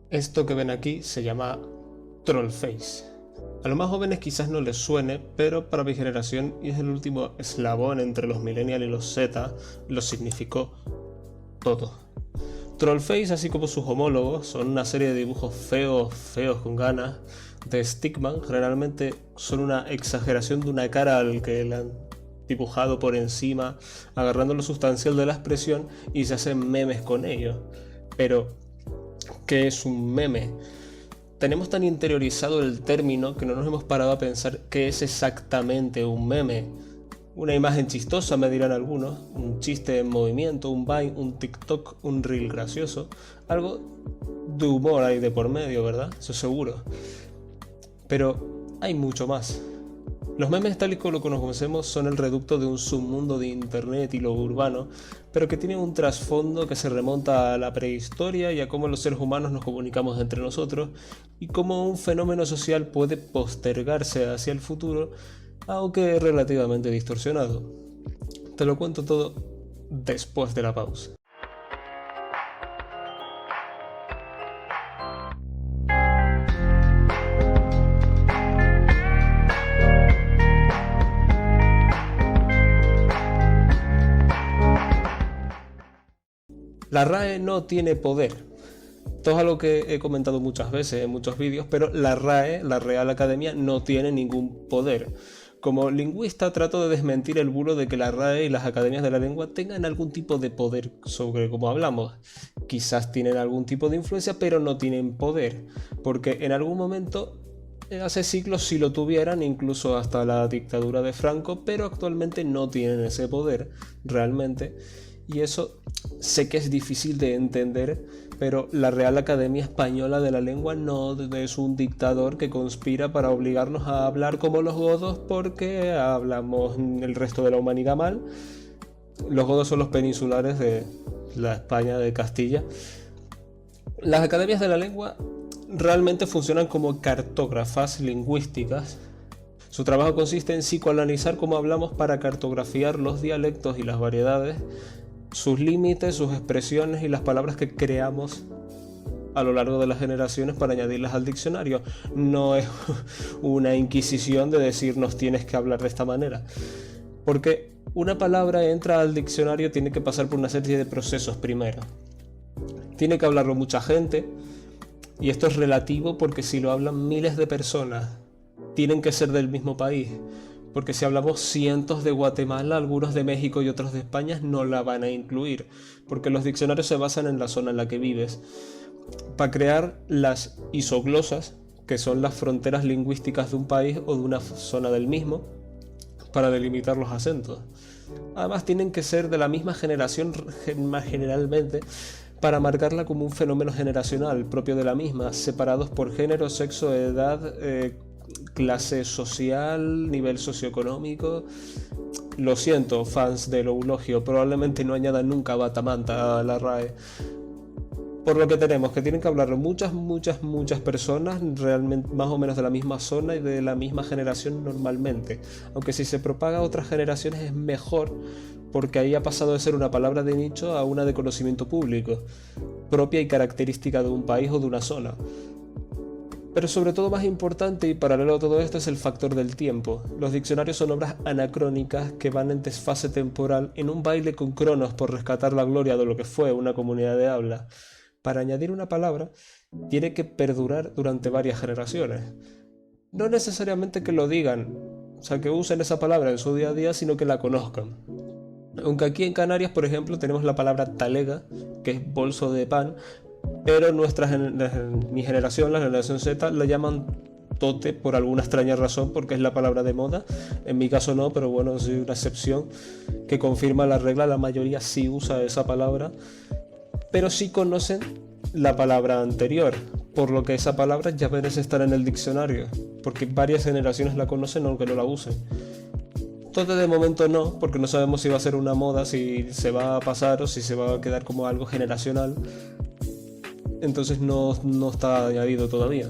Esto que ven aquí se llama Trollface. A los más jóvenes quizás no les suene, pero para mi generación, y es el último eslabón entre los millennials y los Z, lo significó todo. Trollface, así como sus homólogos, son una serie de dibujos feos con ganas, de Stickman. Generalmente son una exageración de una cara al que le han dibujado por encima, agarrando lo sustancial de la expresión y se hacen memes con ello. Pero, ¿qué es un meme? Tenemos tan interiorizado el término que no nos hemos parado a pensar qué es exactamente un meme. Una imagen chistosa, me dirán algunos, un chiste en movimiento, un Vine, un TikTok, un reel gracioso. Algo de humor hay de por medio, ¿verdad? Eso seguro. Pero hay mucho más. Los memes tal y como lo conocemos son el reducto de un submundo de internet y lo urbano, pero que tiene un trasfondo que se remonta a la prehistoria y a cómo los seres humanos nos comunicamos entre nosotros y cómo un fenómeno social puede postergarse hacia el futuro, aunque relativamente distorsionado. Te lo cuento todo después de la pausa. La RAE no tiene poder. Esto es algo que he comentado muchas veces en muchos vídeos, pero la RAE, la Real Academia, no tiene ningún poder. Como lingüista trato de desmentir el bulo de que la RAE y las academias de la lengua tengan algún tipo de poder sobre cómo hablamos. Quizás tienen algún tipo de influencia, pero no tienen poder, porque en algún momento, hace siglos sí lo tuvieran, incluso hasta la dictadura de Franco, pero actualmente no tienen ese poder realmente. Y eso sé que es difícil de entender, pero la Real Academia Española de la Lengua no es un dictador que conspira para obligarnos a hablar como los godos porque hablamos el resto de la humanidad mal. Los godos son los peninsulares de la España de Castilla. Las academias de la lengua realmente funcionan como cartógrafas lingüísticas. Su trabajo consiste en psicoanalizar cómo hablamos para cartografiar los dialectos y las variedades, sus límites, sus expresiones y las palabras que creamos a lo largo de las generaciones para añadirlas al diccionario. No es una inquisición de decirnos tienes que hablar de esta manera, porque una palabra entra al diccionario, tiene que pasar por una serie de procesos primero. Tiene que hablarlo mucha gente, y esto es relativo porque si lo hablan miles de personas, tienen que ser del mismo país. Porque si hablamos cientos de Guatemala, algunos de México y otros de España no la van a incluir, porque los diccionarios se basan en la zona en la que vives. Para crear las isoglosas, que son las fronteras lingüísticas de un país o de una zona del mismo, para delimitar los acentos. Además tienen que ser de la misma generación generalmente, para marcarla como un fenómeno generacional propio de la misma, separados por género, sexo, edad, clase social, nivel socioeconómico. Lo siento, fans del eulogio, probablemente no añadan nunca batamanta a la RAE. Por lo que tenemos, que tienen que hablar muchas personas, realmente más o menos de la misma zona y de la misma generación normalmente. Aunque si se propaga a otras generaciones es mejor, porque ahí ha pasado de ser una palabra de nicho a una de conocimiento público, propia y característica de un país o de una zona. Pero sobre todo más importante y paralelo a todo esto es el factor del tiempo. Los diccionarios son obras anacrónicas que van en desfase temporal en un baile con Cronos por rescatar la gloria de lo que fue una comunidad de habla. Para añadir una palabra, tiene que perdurar durante varias generaciones. No necesariamente que lo digan, o sea, que usen esa palabra en su día a día, sino que la conozcan. Aunque aquí en Canarias, por ejemplo, tenemos la palabra talega, que es bolso de pan, pero mi generación, la generación Z, la llaman tote por alguna extraña razón, porque es la palabra de moda. En mi caso no, pero bueno, soy una excepción que confirma la regla. La mayoría sí usa esa palabra, pero sí conocen la palabra anterior, por lo que esa palabra ya merece estar en el diccionario, porque varias generaciones la conocen aunque no la usen. Tote de momento no, porque no sabemos si va a ser una moda, si se va a pasar o si se va a quedar como algo generacional. Entonces no está añadido todavía.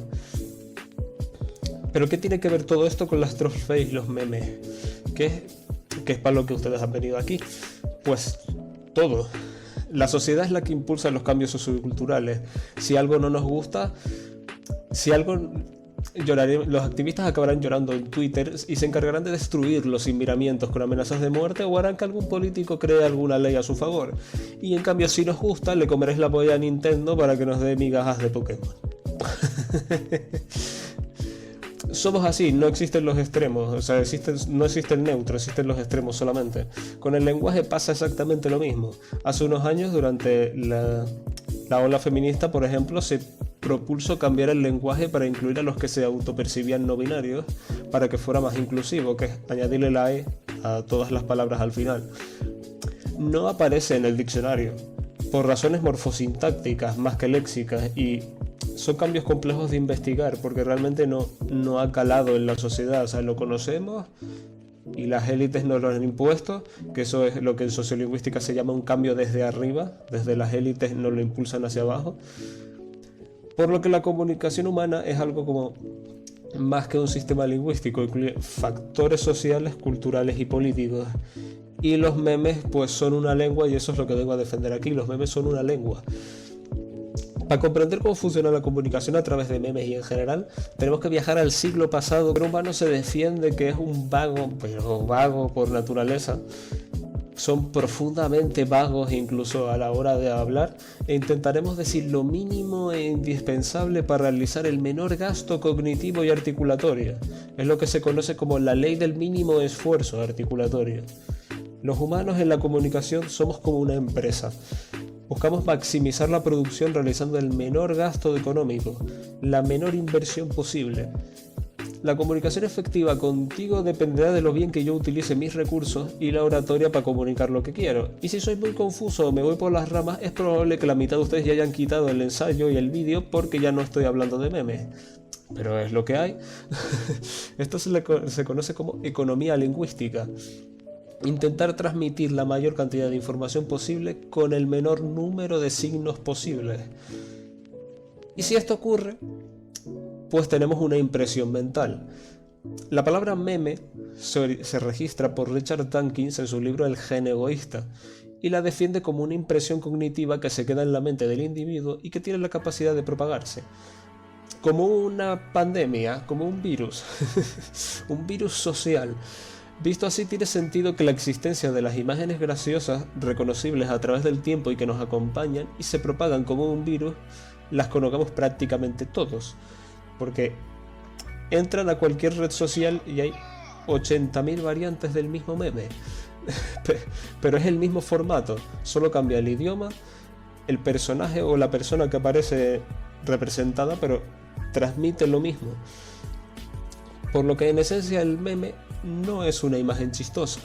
Pero ¿qué tiene que ver todo esto con las trollface y los memes? ¿Qué es para lo que ustedes han venido aquí? Pues todo. La sociedad es la que impulsa los cambios socioculturales. Si algo no nos gusta, si algo los activistas acabarán llorando en Twitter y se encargarán de destruirlo sin miramientos con amenazas de muerte, o harán que algún político cree alguna ley a su favor. Y en cambio, si nos gusta, le comeréis la polla a Nintendo para que nos dé migajas de Pokémon. Somos así, no existen los extremos, o sea, no existe el neutro, existen los extremos solamente. Con el lenguaje pasa exactamente lo mismo. Hace unos años, durante la ola feminista, por ejemplo, se propuso cambiar el lenguaje para incluir a los que se autopercibían no binarios, para que fuera más inclusivo, que es añadirle la E a todas las palabras al final. No aparece en el diccionario, por razones morfosintácticas más que léxicas, y son cambios complejos de investigar porque realmente no ha calado en la sociedad. O sea, lo conocemos y las élites nos lo han impuesto, que eso es lo que en sociolingüística se llama un cambio desde arriba, desde las élites nos lo impulsan hacia abajo. Por lo que la comunicación humana es algo como más que un sistema lingüístico, incluye factores sociales, culturales y políticos. Y los memes pues son una lengua, y eso es lo que vengo a defender aquí. Los memes son una lengua. Para comprender cómo funciona la comunicación a través de memes y en general, tenemos que viajar al siglo pasado. El humano se defiende que es un vago, pero vago por naturaleza. Son profundamente vagos incluso a la hora de hablar, e intentaremos decir lo mínimo e indispensable para realizar el menor gasto cognitivo y articulatorio. Es lo que se conoce como la ley del mínimo esfuerzo articulatorio. Los humanos en la comunicación somos como una empresa. Buscamos maximizar la producción realizando el menor gasto económico, la menor inversión posible. La comunicación efectiva contigo dependerá de lo bien que yo utilice mis recursos y la oratoria para comunicar lo que quiero. Y si soy muy confuso o me voy por las ramas, es probable que la mitad de ustedes ya hayan quitado el ensayo y el vídeo porque ya no estoy hablando de memes. Pero es lo que hay. Esto se conoce como economía lingüística. Intentar transmitir la mayor cantidad de información posible con el menor número de signos posibles. Y si esto ocurre, pues tenemos una impresión mental. La palabra meme se registra por Richard Dawkins en su libro El gen egoísta, y la defiende como una impresión cognitiva que se queda en la mente del individuo y que tiene la capacidad de propagarse. Como una pandemia, como un virus, un virus social. Visto así, tiene sentido que la existencia de las imágenes graciosas, reconocibles a través del tiempo y que nos acompañan y se propagan como un virus, las conozcamos prácticamente todos. Porque entran a cualquier red social y hay 80.000 variantes del mismo meme. Pero es el mismo formato, solo cambia el idioma, el personaje o la persona que aparece representada, pero transmite lo mismo. Por lo que en esencia el meme no es una imagen chistosa,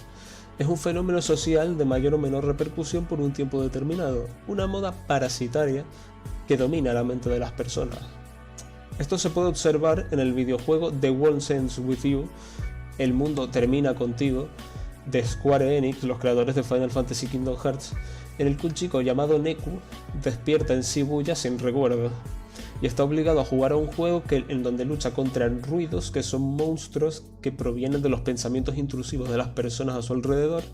es un fenómeno social de mayor o menor repercusión por un tiempo determinado, una moda parasitaria que domina la mente de las personas. Esto se puede observar en el videojuego The World Ends With You, El mundo termina contigo, de Square Enix, los creadores de Final Fantasy Kingdom Hearts, en el que un chico llamado Neku despierta en Shibuya sin recuerdos y está obligado a jugar a un juego en donde lucha contra ruidos que son monstruos que provienen de los pensamientos intrusivos de las personas a su alrededor,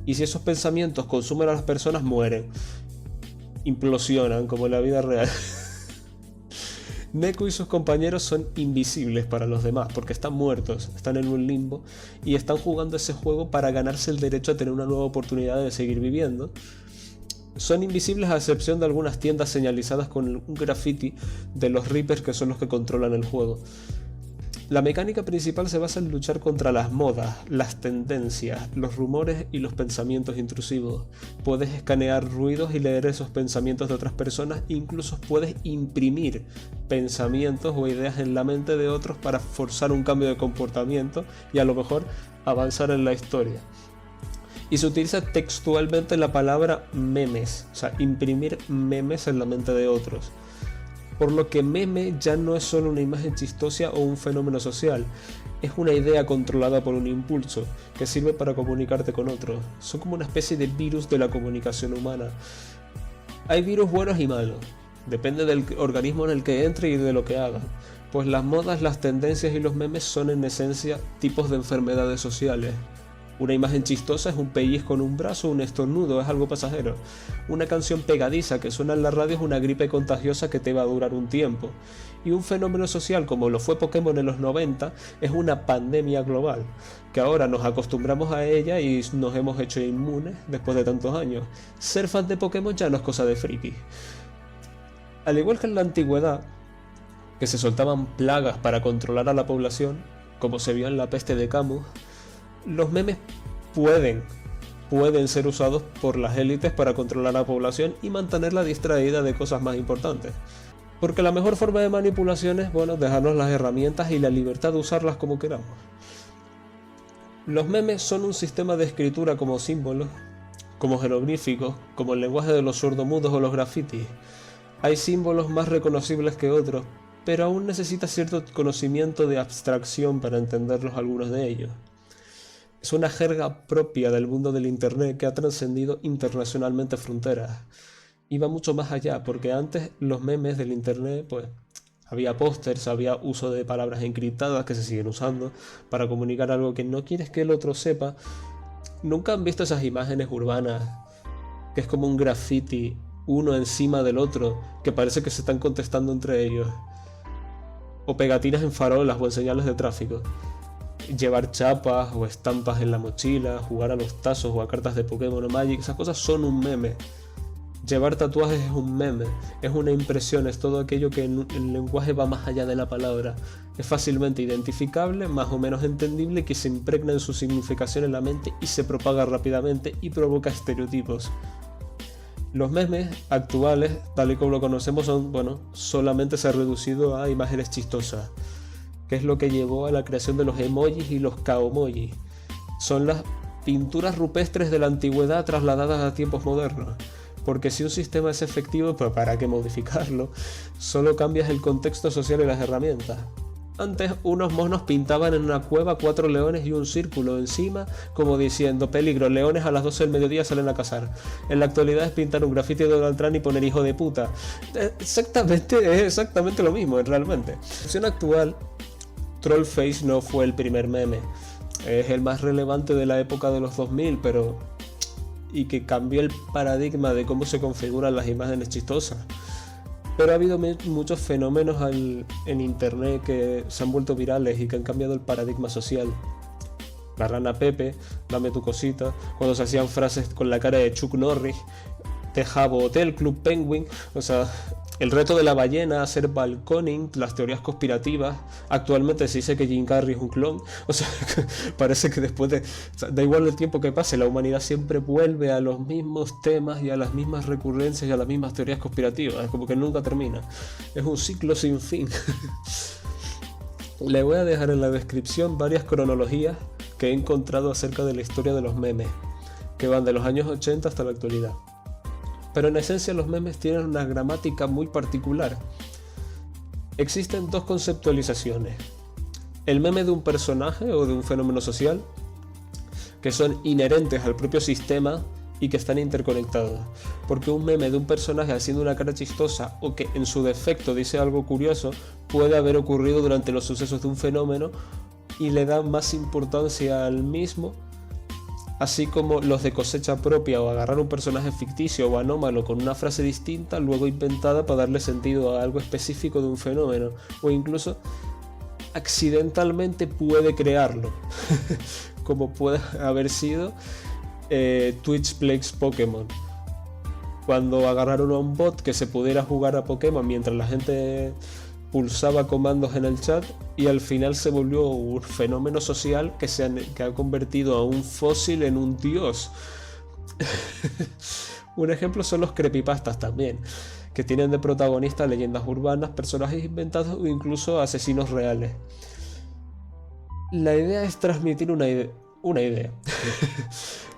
y si esos pensamientos consumen a las personas mueren, implosionan como en la vida real. Neku y sus compañeros son invisibles para los demás porque están muertos, están en un limbo y están jugando ese juego para ganarse el derecho a tener una nueva oportunidad de seguir viviendo. Son invisibles a excepción de algunas tiendas señalizadas con un graffiti de los Reapers, que son los que controlan el juego. La mecánica principal se basa en luchar contra las modas, las tendencias, los rumores y los pensamientos intrusivos. Puedes escanear ruidos y leer esos pensamientos de otras personas, e incluso puedes imprimir pensamientos o ideas en la mente de otros para forzar un cambio de comportamiento y a lo mejor avanzar en la historia. Y se utiliza textualmente la palabra memes, o sea, imprimir memes en la mente de otros. Por lo que meme ya no es solo una imagen chistosa o un fenómeno social, es una idea controlada por un impulso que sirve para comunicarte con otros. Son como una especie de virus de la comunicación humana. Hay virus buenos y malos, depende del organismo en el que entre y de lo que haga. Pues las modas, las tendencias y los memes son en esencia tipos de enfermedades sociales. Una imagen chistosa es un pellizco en un brazo, un estornudo, es algo pasajero. Una canción pegadiza que suena en la radio es una gripe contagiosa que te va a durar un tiempo. Y un fenómeno social como lo fue Pokémon en los 90 es una pandemia global, que ahora nos acostumbramos a ella y nos hemos hecho inmunes después de tantos años. Ser fan de Pokémon ya no es cosa de friki. Al igual que en la antigüedad, que se soltaban plagas para controlar a la población, como se vio en la peste de Camus, los memes pueden ser usados por las élites para controlar a la población y mantenerla distraída de cosas más importantes. Porque la mejor forma de manipulación es, dejarnos las herramientas y la libertad de usarlas como queramos. Los memes son un sistema de escritura como símbolos, como jeroglíficos, como el lenguaje de los sordomudos o los grafitis. Hay símbolos más reconocibles que otros, pero aún necesita cierto conocimiento de abstracción para entenderlos algunos de ellos. Es una jerga propia del mundo del internet que ha trascendido internacionalmente fronteras. Y va mucho más allá, porque antes los memes del internet, había pósters, había uso de palabras encriptadas que se siguen usando para comunicar algo que no quieres que el otro sepa. ¿Nunca han visto esas imágenes urbanas que es como un graffiti, uno encima del otro, que parece que se están contestando entre ellos? O pegatinas en farolas o en señales de tráfico. Llevar chapas o estampas en la mochila, jugar a los tazos o a cartas de Pokémon o Magic, esas cosas son un meme. Llevar tatuajes es un meme, es una impresión, es todo aquello que en el lenguaje va más allá de la palabra. Es fácilmente identificable, más o menos entendible, que se impregna en su significación en la mente y se propaga rápidamente y provoca estereotipos. Los memes actuales, tal y como lo conocemos, solamente se ha reducido a imágenes chistosas, que es lo que llevó a la creación de los emojis y los kaomojis. Son las pinturas rupestres de la antigüedad trasladadas a tiempos modernos. Porque si un sistema es efectivo, pues ¿para qué modificarlo? Solo cambias el contexto social y las herramientas. Antes unos monos pintaban en una cueva 4 leones y un círculo encima, como diciendo: peligro, leones a las 12 del mediodía salen a cazar. En la actualidad es pintar un grafiti de Donald Trump y poner hijo de puta. Es exactamente lo mismo, realmente. En la versión actual, Trollface no fue el primer meme. Es el más relevante de la época de los 2000, y que cambió el paradigma de cómo se configuran las imágenes chistosas. Pero ha habido muchos fenómenos en internet que se han vuelto virales y que han cambiado el paradigma social. La rana Pepe, dame tu cosita, cuando se hacían frases con la cara de Chuck Norris, de Habbo Hotel, Club Penguin, el reto de la ballena, hacer balconing, las teorías conspirativas. Actualmente se dice que Jim Carrey es un clon. Parece que después da igual el tiempo que pase, la humanidad siempre vuelve a los mismos temas y a las mismas recurrencias y a las mismas teorías conspirativas. Es como que nunca termina. Es un ciclo sin fin. Le voy a dejar en la descripción varias cronologías que he encontrado acerca de la historia de los memes, que van de los años 80 hasta la actualidad. Pero en esencia los memes tienen una gramática muy particular. Existen dos conceptualizaciones: el meme de un personaje o de un fenómeno social, que son inherentes al propio sistema y que están interconectados. Porque un meme de un personaje haciendo una cara chistosa o que en su defecto dice algo curioso puede haber ocurrido durante los sucesos de un fenómeno y le da más importancia al mismo. Así como los de cosecha propia, o agarrar un personaje ficticio o anómalo con una frase distinta, luego inventada para darle sentido a algo específico de un fenómeno, o incluso accidentalmente puede crearlo, como puede haber sido Twitch Plays Pokémon. Cuando agarraron a un bot que se pudiera jugar a Pokémon mientras la gente pulsaba comandos en el chat, y al final se volvió un fenómeno social que ha convertido a un fósil en un dios. Un ejemplo son los creepypastas también, que tienen de protagonista leyendas urbanas, personajes inventados o incluso asesinos reales. La idea es transmitir una idea.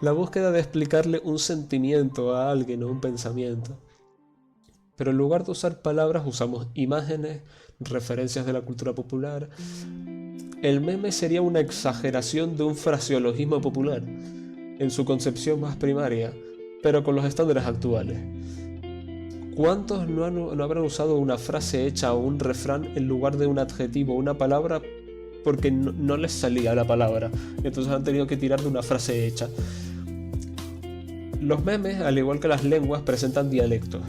La búsqueda de explicarle un sentimiento a alguien o un pensamiento. Pero en lugar de usar palabras usamos imágenes, referencias de la cultura popular. El meme sería una exageración de un fraseologismo popular, en su concepción más primaria, pero con los estándares actuales. ¿Cuántos no habrán usado una frase hecha o un refrán en lugar de un adjetivo o una palabra porque no les salía la palabra. Entonces han tenido que tirar de una frase hecha. Los memes, al igual que las lenguas, presentan dialectos,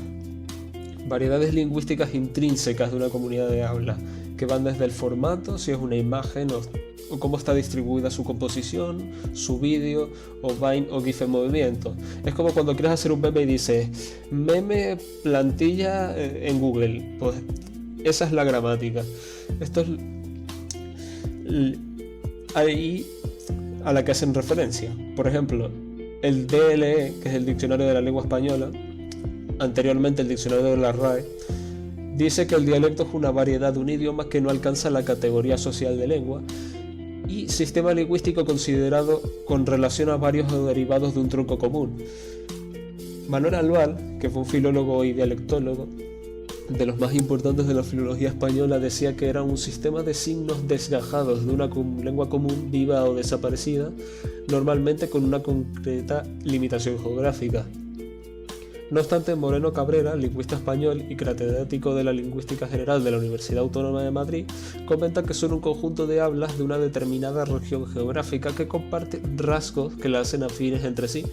variedades lingüísticas intrínsecas de una comunidad de habla, que van desde el formato, si es una imagen o cómo está distribuida su composición, su vídeo, o Vine o GIF en movimiento. Es como cuando quieres hacer un meme y dices meme plantilla en Google. Pues esa es la gramática. Esto es ahí a la que hacen referencia. Por ejemplo, el DLE, que es el Diccionario de la Lengua Española, anteriormente el Diccionario de la RAE, dice que el dialecto es una variedad de un idioma que no alcanza la categoría social de lengua y sistema lingüístico considerado con relación a varios derivados de un tronco común. Manuel Albal, que fue un filólogo y dialectólogo de los más importantes de la filología española, decía que era un sistema de signos desgajados de una lengua común viva o desaparecida, normalmente con una concreta limitación geográfica. No obstante, Moreno Cabrera, lingüista español y catedrático de la Lingüística General de la Universidad Autónoma de Madrid, comenta que son un conjunto de hablas de una determinada región geográfica que comparte rasgos que la hacen afines entre sí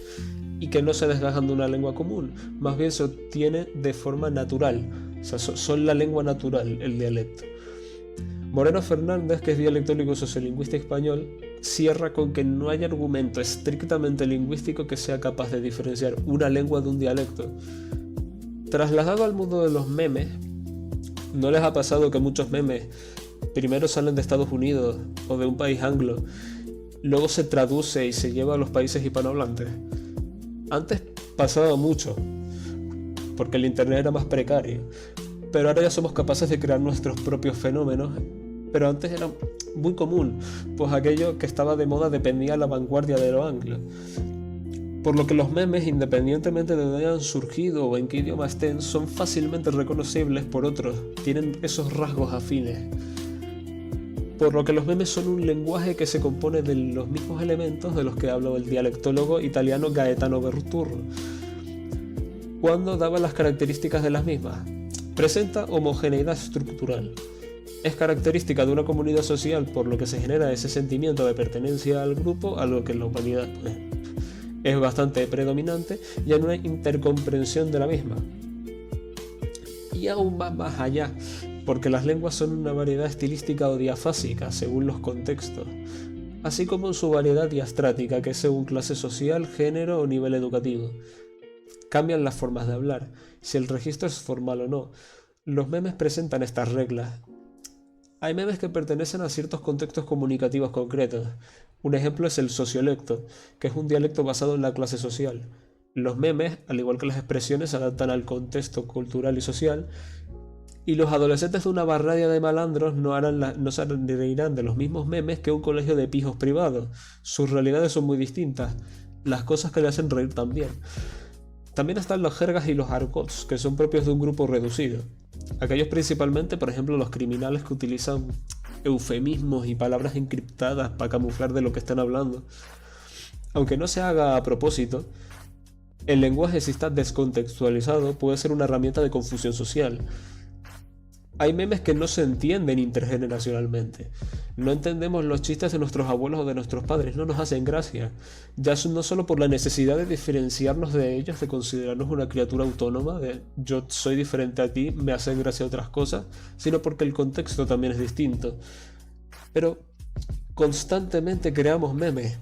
y que no se desgajan de una lengua común, más bien se obtiene de forma natural, o sea, son la lengua natural, el dialecto. Moreno Fernández, que es dialectólogo y sociolingüista español, cierra con que no hay argumento estrictamente lingüístico que sea capaz de diferenciar una lengua de un dialecto. Trasladado al mundo de los memes, ¿no les ha pasado que muchos memes primero salen de Estados Unidos o de un país anglo, luego se traduce y se lleva a los países hispanohablantes? Antes pasaba mucho, porque el internet era más precario, pero ahora ya somos capaces de crear nuestros propios fenómenos. Pero antes era muy común, pues aquello que estaba de moda dependía de la vanguardia de lo anglo. Por lo que los memes, independientemente de dónde hayan surgido o en qué idioma estén, son fácilmente reconocibles por otros, tienen esos rasgos afines. Por lo que los memes son un lenguaje que se compone de los mismos elementos de los que habló el dialectólogo italiano Gaetano Berturro, cuando daba las características de las mismas. Presenta homogeneidad estructural. Es característica de una comunidad social, por lo que se genera ese sentimiento de pertenencia al grupo, algo que en la humanidad es bastante predominante, y en una intercomprensión de la misma. Y aún va más allá, porque las lenguas son una variedad estilística o diafásica según los contextos, así como en su variedad diastrática, que es según clase social, género o nivel educativo. Cambian las formas de hablar, si el registro es formal o no. Los memes presentan estas reglas. Hay memes que pertenecen a ciertos contextos comunicativos concretos. Un ejemplo es el sociolecto, que es un dialecto basado en la clase social. Los memes, al igual que las expresiones, se adaptan al contexto cultural y social, y los adolescentes de una barradia de malandros no se reirán de los mismos memes que un colegio de pijos privados. Sus realidades son muy distintas, las cosas que le hacen reír también. También están las jergas y los argots, que son propios de un grupo reducido. Aquellos principalmente, por ejemplo, los criminales que utilizan eufemismos y palabras encriptadas para camuflar de lo que están hablando. Aunque no se haga a propósito, el lenguaje, si está descontextualizado, puede ser una herramienta de confusión social. Hay memes que no se entienden intergeneracionalmente. No entendemos los chistes de nuestros abuelos o de nuestros padres, no nos hacen gracia. Ya no solo por la necesidad de diferenciarnos de ellos, de considerarnos una criatura autónoma, de yo soy diferente a ti, me hacen gracia otras cosas, sino porque el contexto también es distinto. Pero constantemente creamos memes.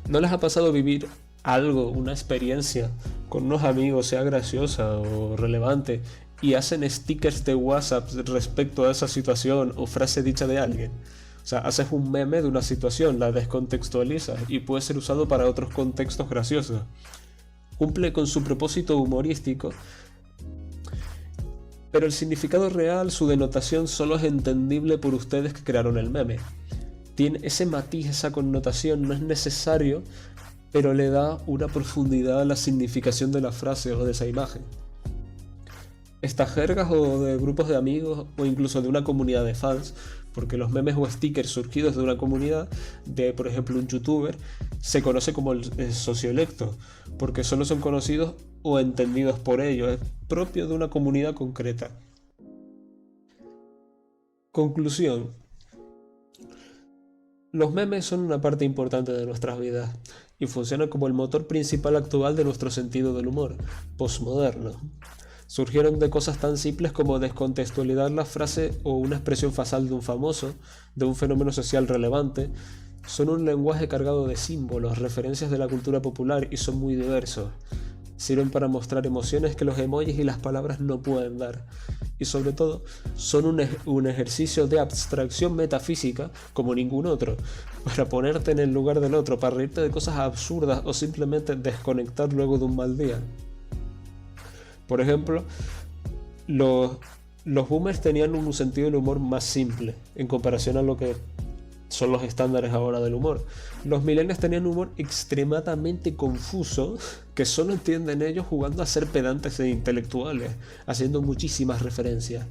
¿No les ha pasado vivir algo, una experiencia con unos amigos, sea graciosa o relevante, y hacen stickers de WhatsApp respecto a esa situación o frase dicha de alguien? O sea, haces un meme de una situación, la descontextualizas y puede ser usado para otros contextos graciosos. Cumple con su propósito humorístico, pero el significado real, su denotación, solo es entendible por ustedes que crearon el meme. Tiene ese matiz, esa connotación, no es necesario, pero le da una profundidad a la significación de la frase o de esa imagen. Estas jergas o de grupos de amigos o incluso de una comunidad de fans, porque los memes o stickers surgidos de una comunidad de, por ejemplo, un youtuber, se conoce como el sociolecto, porque solo son conocidos o entendidos por ellos, es propio de una comunidad concreta. Conclusión. Los memes son una parte importante de nuestras vidas y funcionan como el motor principal actual de nuestro sentido del humor, postmoderno. Surgieron de cosas tan simples como descontextualizar la frase o una expresión facial de un famoso, de un fenómeno social relevante. Son un lenguaje cargado de símbolos, referencias de la cultura popular y son muy diversos. Sirven para mostrar emociones que los emojis y las palabras no pueden dar. Y sobre todo, son un ejercicio de abstracción metafísica como ningún otro, para ponerte en el lugar del otro, para reírte de cosas absurdas o simplemente desconectar luego de un mal día. Por ejemplo, los boomers tenían un sentido del humor más simple en comparación a lo que son los estándares ahora del humor. Los millennials tenían un humor extremadamente confuso que solo entienden ellos jugando a ser pedantes e intelectuales, haciendo muchísimas referencias.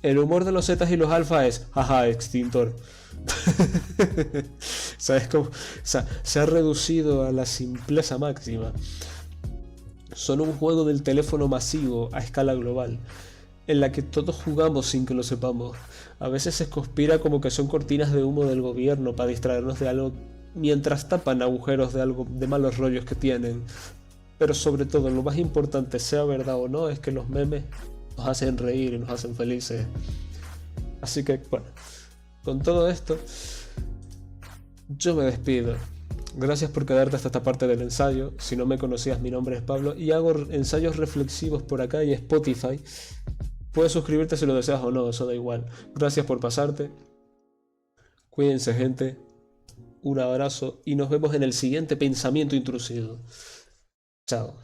El humor de los zetas y los alfa es jaja, extintor. ¿Sabes cómo? O sea, se ha reducido a la simpleza máxima. Son un juego del teléfono masivo a escala global, en la que todos jugamos sin que lo sepamos. A veces se conspira como que son cortinas de humo del gobierno para distraernos de algo, mientras tapan agujeros de algo de malos rollos que tienen. Pero sobre todo, lo más importante, sea verdad o no, es que los memes nos hacen reír y nos hacen felices. Así que, bueno, con todo esto, yo me despido. Gracias por quedarte hasta esta parte del ensayo. Si no me conocías, mi nombre es Pablo y hago ensayos reflexivos por acá y Spotify. Puedes suscribirte si lo deseas o no, eso da igual. Gracias por pasarte. Cuídense, gente. Un abrazo y nos vemos en el siguiente pensamiento intrusivo. Chao.